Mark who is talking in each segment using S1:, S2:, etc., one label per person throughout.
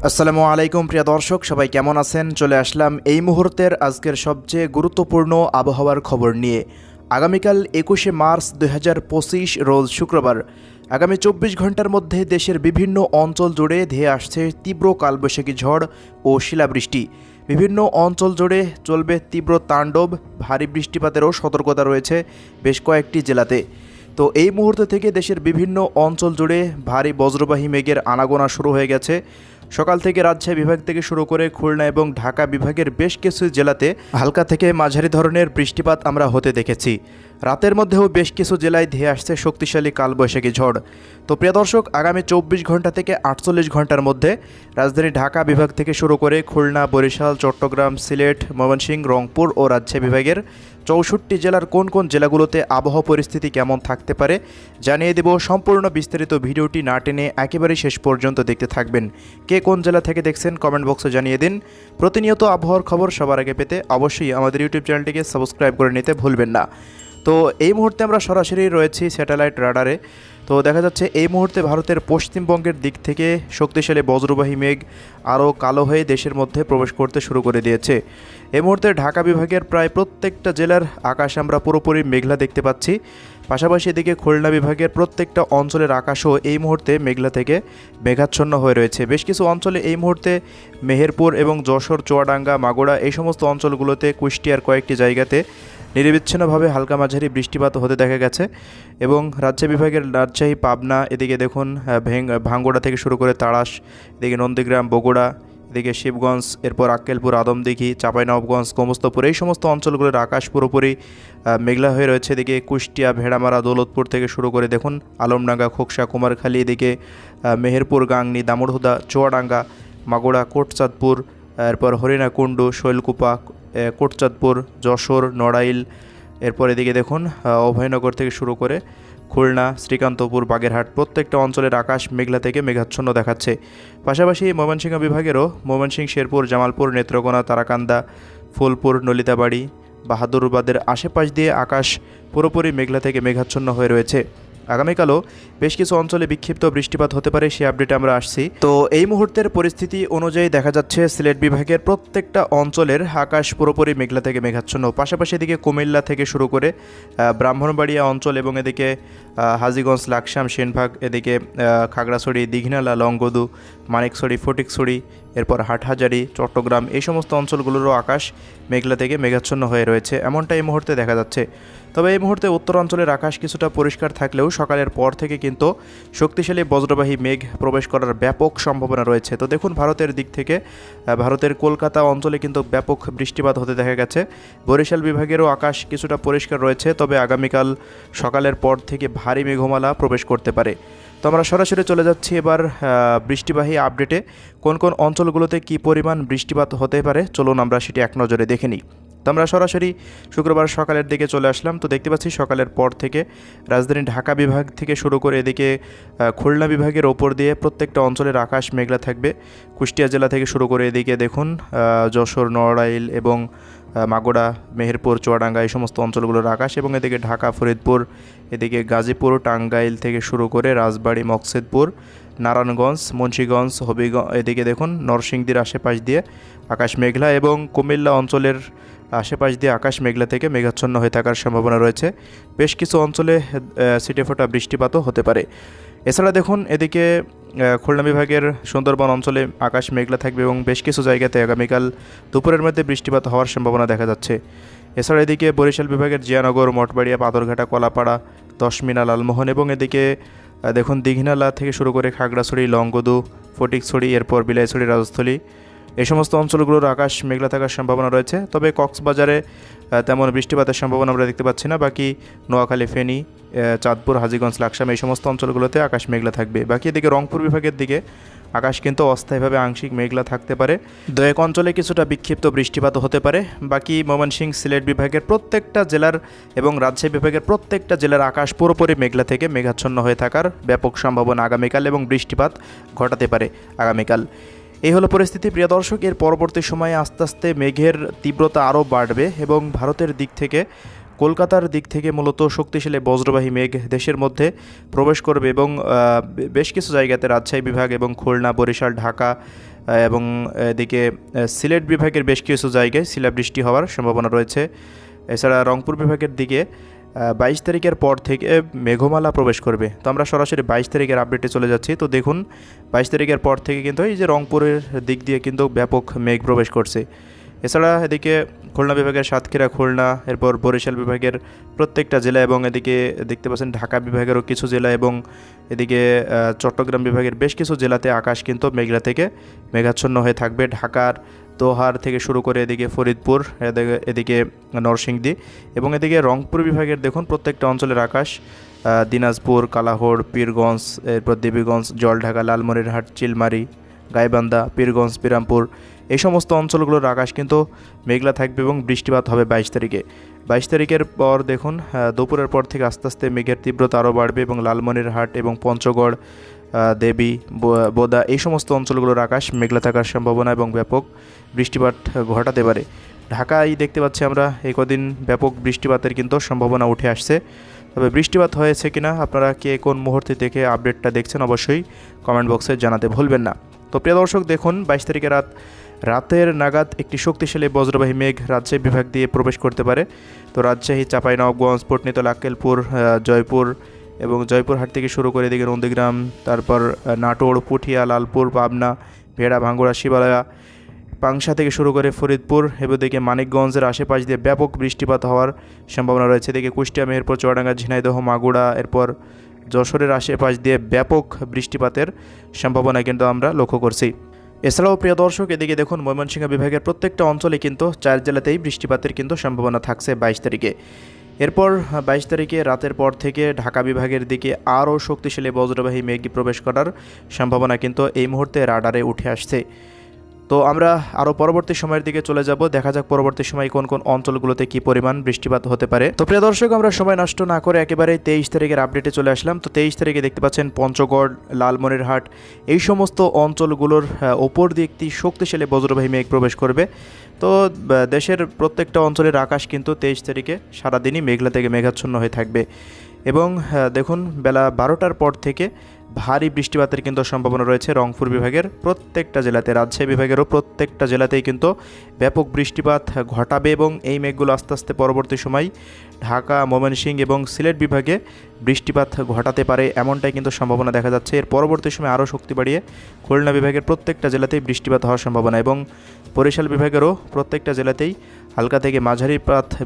S1: আসসালামু আলাইকুম প্রিয় দর্শক, সবাই কেমন আছেন? চলে আসলাম এই মুহূর্তের আজকের সবচেয়ে গুরুত্বপূর্ণ আবহাওয়ার খবর নিয়ে। আগামীকাল 21শে মার্চ 2025 রোজ শুক্রবার। আগামী 24 ঘন্টার মধ্যে দেশের বিভিন্ন অঞ্চল জুড়ে ধেয়ে আসছে তীব্র কালবৈশাখী ঝড় ও শিলাবৃষ্টি। বিভিন্ন অঞ্চল জুড়ে চলবে তীব্র তাণ্ডব, ভারী বৃষ্টিপাতেরও সতর্কতা রয়েছে বেশ কয়েকটি জেলাতে। তো এই মুহূর্ত থেকে দেশের বিভিন্ন অঞ্চল জুড়ে ভারী বজ্রবাহী মেঘের আনাগোনা শুরু হয়ে গেছে। সকাল থেকে রাজশাহী বিভাগ থেকে শুরু করে খুলনা এবং ঢাকা বিভাগের বেশ কিছু জেলাতে হালকা থেকে মাঝারি ধরনের বৃষ্টিপাত আমরা হতে দেখেছি। রাতের মধ্যেও বেশ কিছু জেলায় ধেয়ে আসছে শক্তিশালী কালবৈশাখী ঝড়। তো প্রিয় দর্শক, আগামী 24 ঘন্টা থেকে 48 ঘন্টার মধ্যে রাজধানী ঢাকা বিভাগ থেকে শুরু করে খুলনা, বরিশাল, চট্টগ্রাম, সিলেট, ময়মনসিংহ, রংপুর ও রাজশাহী বিভাগের 64 জেলার কোন কোন জেলাগুলোতে আবহাওয়া পরিস্থিতি কেমন থাকতে পারে জানিয়ে দেব। সম্পূর্ণ বিস্তারিত ভিডিওটি না টেনে একেবারে শেষ পর্যন্ত দেখতে থাকবেন। কে কোন জেলা থেকে দেখছেন কমেন্ট বক্সে জানিয়ে দিন। প্রতিনিয়ত আবহাওয়ার খবর সবার আগে পেতে অবশ্যই আমাদের ইউটিউব চ্যানেলটিকে সাবস্ক্রাইব করে নিতে ভুলবেন না। তো এই মুহূর্তে আমরা সরাসরি রয়েছি স্যাটেলাইট রাডারে। তো দেখা যাচ্ছে এই মুহূর্তে ভারতের পশ্চিমবঙ্গের দিক থেকে শক্তিশালী বজ্রবাহী মেঘ আরও কালো হয়ে দেশের মধ্যে প্রবেশ করতে শুরু করে দিয়েছে। এই মুহূর্তে ঢাকা বিভাগের প্রায় প্রত্যেকটা জেলার আকাশ আমরা পুরোপুরি মেঘলা দেখতে পাচ্ছি। পাশাপাশি এদিকে খুলনা বিভাগের প্রত্যেকটা অঞ্চলের আকাশও এই মুহূর্তে মেঘলা থেকে মেঘাচ্ছন্ন হয়ে রয়েছে। বেশ কিছু অঞ্চলে এই মুহূর্তে মেহেরপুর এবং যশোর, চুয়াডাঙ্গা, মাগুরা এই সমস্ত অঞ্চলগুলোতে, কুষ্টিয়ার কয়েকটি জায়গাতে নিরবিচ্ছিন্নভাবে হালকা মাঝারি বৃষ্টিপাত হতে দেখা গেছে। এবং রাজশাহী বিভাগের রাজশাহী, পাবনা, এদিকে দেখুন ভাঙ্গুড়া থেকে শুরু করে তাড়াশ, এদিকে নন্দীগ্রাম, বগুড়া, এদিকে শিবগঞ্জ, এরপর আক্কেলপুর, আদমদিঘি, চাঁপাইনবাবগঞ্জ, গোমস্তাপুর এই সমস্ত অঞ্চলগুলোর আকাশ পুরোপুরি মেঘলা হয়ে রয়েছে। এদিকে কুষ্টিয়া, ভেড়ামারা, দৌলতপুর থেকে শুরু করে দেখুন আলমডাঙ্গা, খোকসা, কুমারখালী, এদিকে মেহেরপুর, গাংনী, দামুড়হুদা, চুয়াডাঙ্গা, মাগুরা, কোটচাঁদপুর, এরপর হরিণাকুণ্ডু, শৈলকুপা, কোটচাঁদপুর, যশোর, নড়াইল, এরপর এদিকে দেখুন অভয়নগর থেকে শুরু করে খুলনা, শ্রীকান্তপুর, বাগেরহাট প্রত্যেকটা অঞ্চলের আকাশ মেঘলা থেকে মেঘাচ্ছন্ন দেখাচ্ছে। পাশাপাশি ময়মনসিংহ বিভাগেরও ময়মনসিংহ, শেরপুর, জামালপুর, নেত্রকোনা, তারাকান্দা, ফুলপুর, নলিতাবাড়ি, বাহাদুরবাদের আশেপাশ দিয়ে আকাশ পুরোপুরি মেঘলা থেকে মেঘাচ্ছন্ন হয়ে রয়েছে। আগামীকালও বেশ কিছু অঞ্চলে বিক্ষিপ্ত বৃষ্টিপাত হতে পারে, সেই আপডেটে আমরা আসছি। তো এই মুহূর্তের পরিস্থিতি অনুযায়ী দেখা যাচ্ছে সিলেট বিভাগের প্রত্যেকটা অঞ্চলের আকাশ পুরোপুরি মেঘলা থেকে মেঘাচ্ছন্ন। পাশাপাশি এদিকে কুমিল্লা থেকে শুরু করে ব্রাহ্মণবাড়িয়া অঞ্চল এবং এদিকে হাজীগঞ্জ, লাকসাম, সেনভাগ, এদিকে খাগড়াছড়ি, দীঘিনালা, লংগদু, মানিকছড়ি, ফটিকছড়ি, এরপর হাটহাজারি, চট্টগ্রাম এই সমস্ত অঞ্চলগুলোরও আকাশ মেঘলা থেকে মেঘাচ্ছন্ন হয়ে রয়েছে, এমনটা এই মুহূর্তে দেখা যাচ্ছে। তবে এই মুহূর্তে উত্তরাঞ্চলের আকাশ কিছুটা পরিষ্কার থাকলেও সকালের পর থেকে কিন্তু শক্তিশালী বজ্রবাহী মেঘ প্রবেশ করার ব্যাপক সম্ভাবনা রয়েছে। তো দেখুন ভারতের দিক থেকে ভারতের কলকাতা অঞ্চলে কিন্তু ব্যাপক বৃষ্টিপাত হতে দেখা গেছে। বরিশাল বিভাগেরও আকাশ কিছুটা পরিষ্কার রয়েছে, তবে আগামীকাল সকালের পর থেকে ভারী মেঘমালা প্রবেশ করতে পারে। তো আমরা সরাসরি চলে যাচ্ছি এবার বৃষ্টিবাহী আপডেটে। কোন কোন অঞ্চলগুলোতে কী পরিমাণ বৃষ্টিপাত হতে পারে চলুন আমরা সেটি এক নজরে দেখে নিই। তো আমরা সরাসরি শুক্রবার সকালের দিকে চলে আসলাম। তো দেখতে পাচ্ছি সকালের পর থেকে রাজধানী ঢাকা বিভাগ থেকে শুরু করে এদিকে খুলনা বিভাগের ওপর দিয়ে প্রত্যেকটা অঞ্চলের আকাশ মেঘলা থাকবে। কুষ্টিয়া জেলা থেকে শুরু করে এদিকে দেখুন যশোর, নড়াইল এবং মাগুরা, মেহেরপুর, চুয়াডাঙ্গা এই সমস্ত অঞ্চলগুলোর আকাশ, এবং এদিকে ঢাকা, ফরিদপুর, এদিকে গাজীপুর, টাঙ্গাইল থেকে শুরু করে রাজবাড়ী, মকসেদপুর, নারায়ণগঞ্জ, মুন্সিগঞ্জ, হবিগঞ্জ, এদিকে দেখুন নরসিংদীর আশেপাশ দিয়ে আকাশ মেঘলা, এবং কুমিল্লা অঞ্চলের আশেপাশ দিয়ে আকাশ মেঘলা থেকে মেঘাচ্ছন্ন হয়ে থাকার সম্ভাবনা রয়েছে। বেশ কিছু অঞ্চলে ছিটেফোঁটা বৃষ্টিপাতও হতে পারে। এছাড়া দেখুন এদিকে খুলনা বিভাগের সুন্দরবন অঞ্চলে আকাশ মেঘলা থাকবে এবং বেশ কিছু জায়গাতে আগামীকাল দুপুরের মধ্যে বৃষ্টিপাত হওয়ার সম্ভাবনা দেখা যাচ্ছে। এছাড়া এদিকে বরিশাল বিভাগের জিয়ানগর, মঠবাড়িয়া, পাথরঘাটা, কলাপাড়া, দশমিনা, লালমোহন, এবং এদিকে দেখুন দীঘিনালা থেকে শুরু করে খাগড়াছড়ি, লংগদু, ফটিকছড়ি, এরপর বিলাইছড়ি, রাজস্থলী এই সমস্ত অঞ্চলগুলোর আকাশ মেঘলা থাকার সম্ভাবনা রয়েছে। তবে কক্সবাজারে তেমন বৃষ্টিপাতের সম্ভাবনা আমরা দেখতে পাচ্ছি না। বাকি নোয়াখালী, ফেনী, চাঁদপুর, হাজীগঞ্জ, লাকসাম এই সমস্ত অঞ্চলগুলোতে আকাশ মেঘলা থাকবে। বাকি এদিকে রংপুর বিভাগের দিকে আকাশ কিন্তু অস্থায়ীভাবে আংশিক মেঘলা থাকতে পারে। দু এক অঞ্চলে কিছুটা বিক্ষিপ্ত বৃষ্টিপাত হতে পারে। বাকি ময়মনসিংহ, সিলেট বিভাগের প্রত্যেকটা জেলার এবং রাজশাহী বিভাগের প্রত্যেকটা জেলার আকাশ পুরোপুরি মেঘলা থেকে মেঘাচ্ছন্ন হয়ে থাকার ব্যাপক সম্ভাবনা আগামীকাল, এবং বৃষ্টিপাত ঘটাতে পারে আগামীকাল। এই হলো পরিস্থিতি প্রিয় দর্শক। এর পরবর্তী সময়ে আস্তে আস্তে মেঘের তীব্রতা আরও বাড়বে এবং ভারতের দিক থেকে কলকাতার দিক থেকে মূলত শক্তিশালী বজ্রবাহী মেঘ দেশের মধ্যে প্রবেশ করবে এবং বেশ কিছু জায়গাতে রাজশাহী বিভাগ এবং খুলনা, বরিশাল, ঢাকা, এবং এদিকে সিলেট বিভাগের বেশ কিছু জায়গায় শিলাবৃষ্টি হওয়ার সম্ভাবনা রয়েছে। এছাড়া রংপুর বিভাগের দিকে 22 তারিখের পর থেকে মেঘমালা প্রবেশ করবে। তো আমরা সরাসরি 22 তারিখের আপডেটে চলে যাচ্ছি। তো দেখুন 22 তারিখের পর থেকে কিন্তু এই যে রংপুরের দিক দিয়ে কিন্তু ব্যাপক মেঘ প্রবেশ করছে। এছাড়া এদিকে খুলনা বিভাগের সাতক্ষীরা, খুলনা, এরপর বরিশাল বিভাগের প্রত্যেকটা জেলা এবং এদিকে দেখতে পাচ্ছেন ঢাকা বিভাগেরও কিছু জেলা এবং এদিকে চট্টগ্রাম বিভাগের বেশ কিছু জেলাতে আকাশ কিন্তু মেঘলা থেকে মেঘাচ্ছন্ন হয়ে থাকবে। ঢাকার দোহার থেকে শুরু করে এদিকে ফরিদপুর, এদিকে নরসিংদী এবং এদিকে রংপুর বিভাগের দেখুন প্রত্যেকটা অঞ্চলের আকাশ দিনাজপুর, কালাহোড়, পীরগঞ্জ, এরপর দেবীগঞ্জ, জলঢাকা, লালমনিরহাট, চিলমারি, গাইবান্ধা, পীরগঞ্জ, বিরামপুর এই সমস্ত অঞ্চলগুলোর আকাশ কিন্তু মেঘলা থাকবে এবং বৃষ্টিপাত হবে 22 তারিখে। 22 তারিখের পর দেখুন দুপুরের পর থেকে আস্তে আস্তে মেঘের তীব্রতা আরও বাড়বে এবং লালমনিরহাট এবং পঞ্চগড়, দেবী, বোদা এই সমস্ত অঞ্চলগুলোর আকাশ মেঘলা থাকার সম্ভাবনা এবং ব্যাপক বৃষ্টিপাত ঘটাতে পারে। ঢাকায় দেখতে পাচ্ছি আমরা এই কদিন ব্যাপক বৃষ্টিপাতের কিন্তু সম্ভাবনা উঠে আসছে। তবে বৃষ্টিপাত হয়েছে কিনা আপনারা কে কোন মুহূর্তে থেকে আপডেটটা দেখছেন অবশ্যই কমেন্ট বক্সে জানাতে ভুলবেন না। তো প্রিয় দর্শক দেখুন 22 তারিখে রাতের নাগাদ একটি শক্তিশালী বজ্রবাহী মেঘ রাজশাহী বিভাগ দিয়ে প্রবেশ করতে পারে। তো রাজশাহী, চাঁপাইনবাবগঞ্জ, পটনীতলা, আক্কেলপুর, জয়পুর এবং জয়পুরহাট থেকে শুরু করে এদিকে নন্দীগ্রাম, তারপর নাটোর, পুঠিয়া, লালপুর, পাবনা, ভেড়া, ভাঙ্গুড়া, শিবালয়া, পাংশা থেকে শুরু করে ফরিদপুর এবং এদিকে মানিকগঞ্জের আশেপাশ দিয়ে ব্যাপক বৃষ্টিপাত হওয়ার সম্ভাবনা রয়েছে। এদিকে কুষ্টিয়া, মেহেরপুর, চুয়াডাঙ্গা, ঝিনাইদহ, মাগুড়া, এরপর যশোরের আশেপাশ দিয়ে ব্যাপক বৃষ্টিপাতের সম্ভাবনা কিন্তু আমরা লক্ষ্য করছি। এছাড়াও প্রিয় দর্শক এদিকে দেখুন ময়মনসিংহ বিভাগের প্রত্যেকটা অঞ্চলে কিন্তু 4 জেলাতেই বৃষ্টিপাতের কিন্তু সম্ভাবনা থাকছে 22 তারিখে। এরপর 22 তারিখে রাতের পর থেকে ঢাকা বিভাগের দিকে আরও শক্তিশালী বজ্রবাহী মেঘ প্রবেশ করার সম্ভাবনা কিন্তু এই মুহূর্তে রাডারে উঠে আসছে। তো আমরা আরও পরবর্তী সময়ের দিকে চলে যাব, দেখা যাক পরবর্তী সময় কোন কোন অঞ্চলগুলোতে কি পরিমাণ বৃষ্টিপাত হতে পারে। তো প্রিয় দর্শক আমরা সময় নষ্ট না করে একেবারে 23 তারিখের আপডেটে চলে আসলাম। তো 23 তারিখে দেখতে পাচ্ছেন পঞ্চগড়, লালমনিরহাট এই সমস্ত অঞ্চলগুলোর ওপর দিয়ে একটি শক্তিশালী বজ্রবাহী মেঘ প্রবেশ করবে। তো দেশের প্রত্যেকটা অঞ্চলের আকাশ কিন্তু 23 তারিখে সারাদিনই মেঘলা থেকে মেঘাচ্ছন্ন হয়ে থাকবে এবং দেখুন বেলা 12টার পর থেকে ভারী বৃষ্টিপাতের কিন্তু সম্ভাবনা রয়েছে রংপুর বিভাগের প্রত্যেকটা জেলাতে। রাজশাহী বিভাগেরও প্রত্যেকটা জেলাতেই কিন্তু ব্যাপক বৃষ্টিপাত ঘটাবে এবং এই মেঘগুলো আস্তে আস্তে পরবর্তী সময় ঢাকা, ময়মনসিংহ এবং সিলেট বিভাগে বৃষ্টিপাত ঘটাতে পারে এমনটাই কিন্তু সম্ভাবনা দেখা যাচ্ছে। এর পরবর্তী সময় আরও শক্তি বাড়িয়ে খুলনা বিভাগের প্রত্যেকটা জেলাতেই বৃষ্টিপাত হওয়ার সম্ভাবনা এবং বরিশাল বিভাগেরও প্রত্যেকটা জেলাতেই হালকা থেকে মাঝারি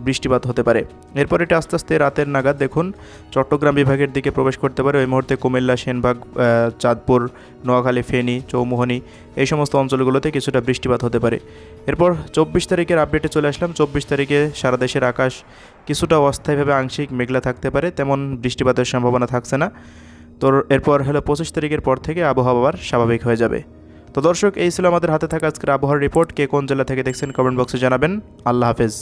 S1: বৃষ্টিপাত হতে পারে। এরপর এটা আস্তে আস্তে রাতের নাগাদ দেখুন চট্টগ্রাম বিভাগের দিকে প্রবেশ করতে পারে। ওই মুহূর্তে কুমিল্লা, সেনবাগ, চাঁদপুর, নোয়াখালী, ফেনী, চৌমুহনী এই সমস্ত অঞ্চলগুলোতে কিছুটা বৃষ্টিপাত হতে পারে। এরপর 24 তারিখের আপডেটে চলে আসলাম। 24 তারিখে সারা দেশের আকাশ কিছুটা অস্থায়ীভাবে আংশিক মেঘলা থাকতে পারে, তেমন বৃষ্টিপাতের সম্ভাবনা থাকছে না। তো এরপর হলো 25 তারিখের পর থেকে আবহাওয়া আবার স্বাভাবিক হয়ে যাবে। তো দর্শক এই ছিল আমাদের হাতে থাকা আজকের আবহাওয়ার রিপোর্ট। কে কোন জেলা থেকে দেখছেন কমেন্ট বক্সে জানাবেন। আল্লাহ হাফেজ।